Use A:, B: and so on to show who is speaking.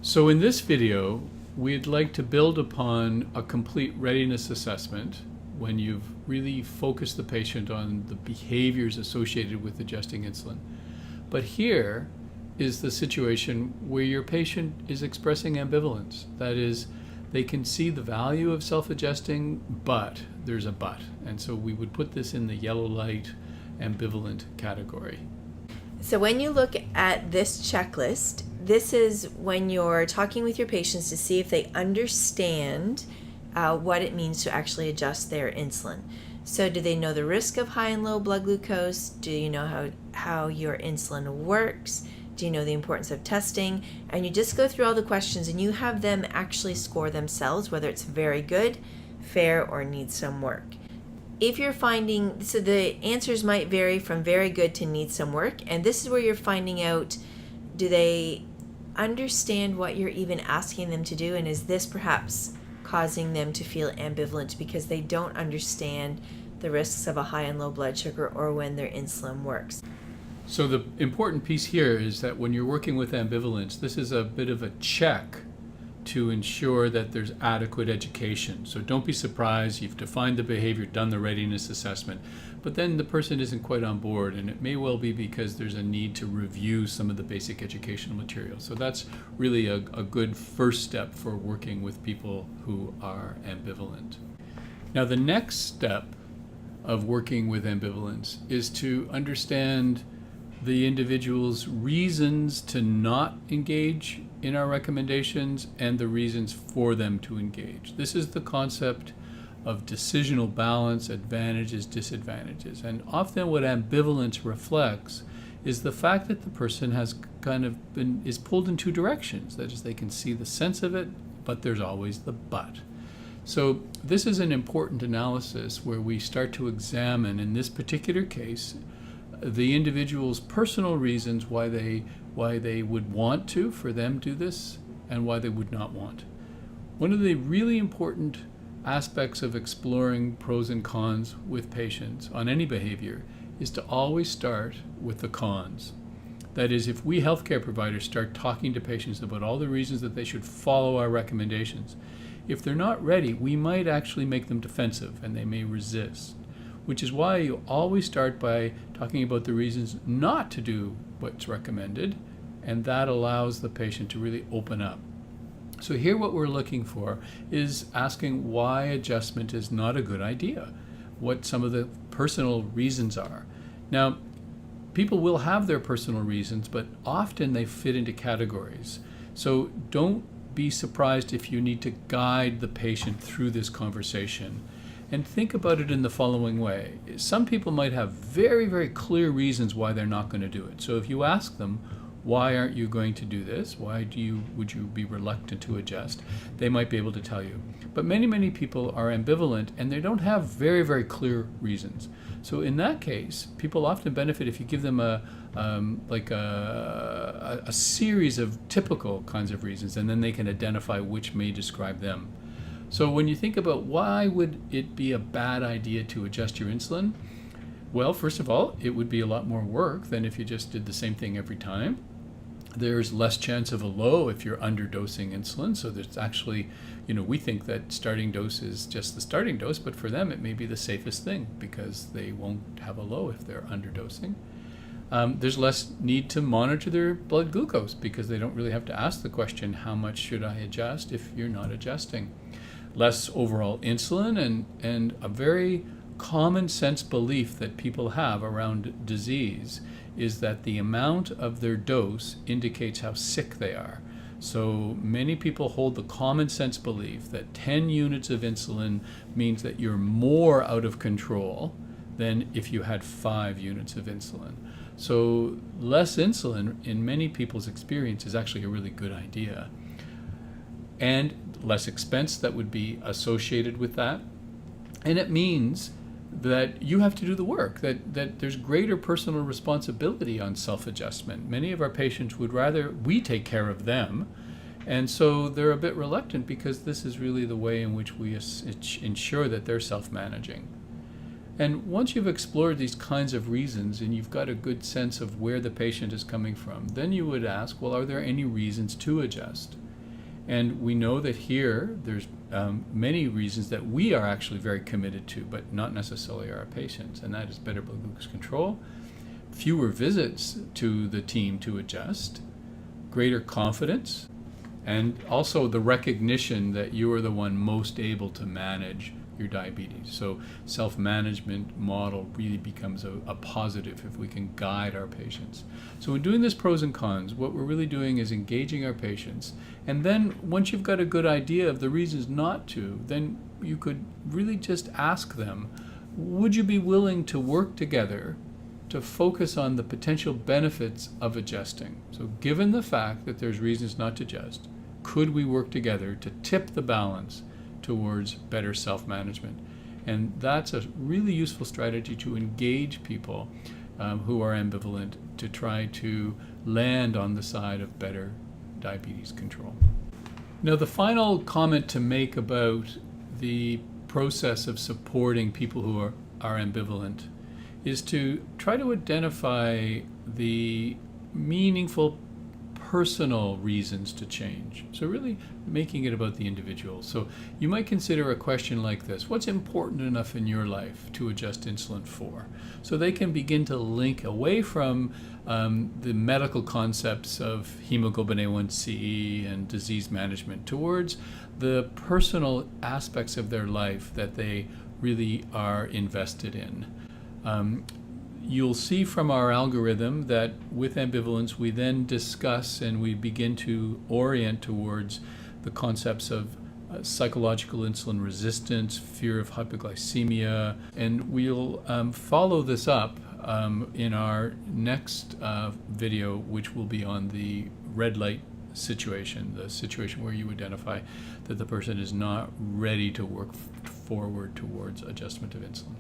A: So in this video, we'd like to build upon a complete readiness assessment when you've really focused the patient on the behaviors associated with adjusting insulin. But here is the situation where your patient is expressing ambivalence. That is, they can see the value of self-adjusting, but there's a but. And so we would put this in the yellow light ambivalent category.
B: So when you look at this checklist, this is when you're talking with your patients to see if they understand what it means to actually adjust their insulin. So do they know the risk of high and low blood glucose? Do you know how your insulin works? Do you know the importance of testing? And you just go through all the questions and you have them actually score themselves, whether it's very good, fair, or needs some work. If you're finding, so the answers might vary from very good to need some work, and this is where you're finding out, do they understand what you're even asking them to do, and is this perhaps causing them to feel ambivalent because they don't understand the risks of a high and low blood sugar or when their insulin works.
A: So the important piece here is that when you're working with ambivalence, this is a bit of a check to ensure that there's adequate education. So don't be surprised, you've defined the behavior, done the readiness assessment, but then the person isn't quite on board, and it may well be because there's a need to review some of the basic educational material. So that's really a good first step for working with people who are ambivalent. Now the next step of working with ambivalence is to understand the individual's reasons to not engage in our recommendations and the reasons for them to engage. This is the concept of decisional balance, advantages, disadvantages. And often what ambivalence reflects is the fact that the person has is pulled in two directions. That is, they can see the sense of it, but there's always the but. So this is an important analysis where we start to examine, in this particular case, the individual's personal reasons why they would want to, for them, do this, and why they would not want. One of the really important aspects of exploring pros and cons with patients on any behavior is to always start with the cons. That is, if we healthcare providers start talking to patients about all the reasons that they should follow our recommendations, if they're not ready, we might actually make them defensive and they may resist. Which is why you always start by talking about the reasons not to do what's recommended, and that allows the patient to really open up. So here what we're looking for is asking why adjustment is not a good idea, what some of the personal reasons are. Now, people will have their personal reasons, but often they fit into categories. So don't be surprised if you need to guide the patient through this conversation. And think about it in the following way. Some people might have very, very clear reasons why they're not going to do it. So if you ask them, why aren't you going to do this? Would you be reluctant to adjust? They might be able to tell you. But many, many people are ambivalent and they don't have very, very clear reasons. So in that case, people often benefit if you give them a series of typical kinds of reasons, and then they can identify which may describe them. So when you think about why would it be a bad idea to adjust your insulin, well, first of all, it would be a lot more work than if you just did the same thing every time. There's less chance of a low if you're underdosing insulin. So there's actually, we think that starting dose is just the starting dose, but for them it may be the safest thing because they won't have a low if they're underdosing. There's less need to monitor their blood glucose because they don't really have to ask the question, how much should I adjust, if you're not adjusting. Less overall insulin, and a very common sense belief that people have around disease is that the amount of their dose indicates how sick they are. So many people hold the common sense belief that 10 units of insulin means that you're more out of control than if you had 5 units of insulin. So less insulin, in many people's experience, is actually a really good idea. And less expense that would be associated with that. And it means that you have to do the work, that there's greater personal responsibility on self-adjustment. Many of our patients would rather we take care of them, and so they're a bit reluctant because this is really the way in which we ensure that they're self-managing. And once you've explored these kinds of reasons and you've got a good sense of where the patient is coming from, then you would ask, well, are there any reasons to adjust? And we know that here there's many reasons that we are actually very committed to, but not necessarily our patients, and that is better blood glucose control, fewer visits to the team to adjust, greater confidence, and also the recognition that you are the one most able to manage your diabetes. So self-management model really becomes a positive if we can guide our patients. So in doing this pros and cons, what we're really doing is engaging our patients. And then once you've got a good idea of the reasons not to, then you could really just ask them, would you be willing to work together to focus on the potential benefits of adjusting? So given the fact that there's reasons not to adjust, could we work together to tip the balance towards better self-management? And that's a really useful strategy to engage people who are ambivalent to try to land on the side of better diabetes control. Now, the final comment to make about the process of supporting people who are ambivalent is to try to identify the meaningful personal reasons to change. So really making it about the individual. So you might consider a question like this: what's important enough in your life to adjust insulin for? So they can begin to link away from the medical concepts of hemoglobin A1C and disease management towards the personal aspects of their life that they really are invested in. You'll see from our algorithm that with ambivalence, we then discuss and we begin to orient towards the concepts of psychological insulin resistance, fear of hypoglycaemia, and we'll follow this up in our next video, which will be on the red light situation, the situation where you identify that the person is not ready to work forward towards adjustment of insulin.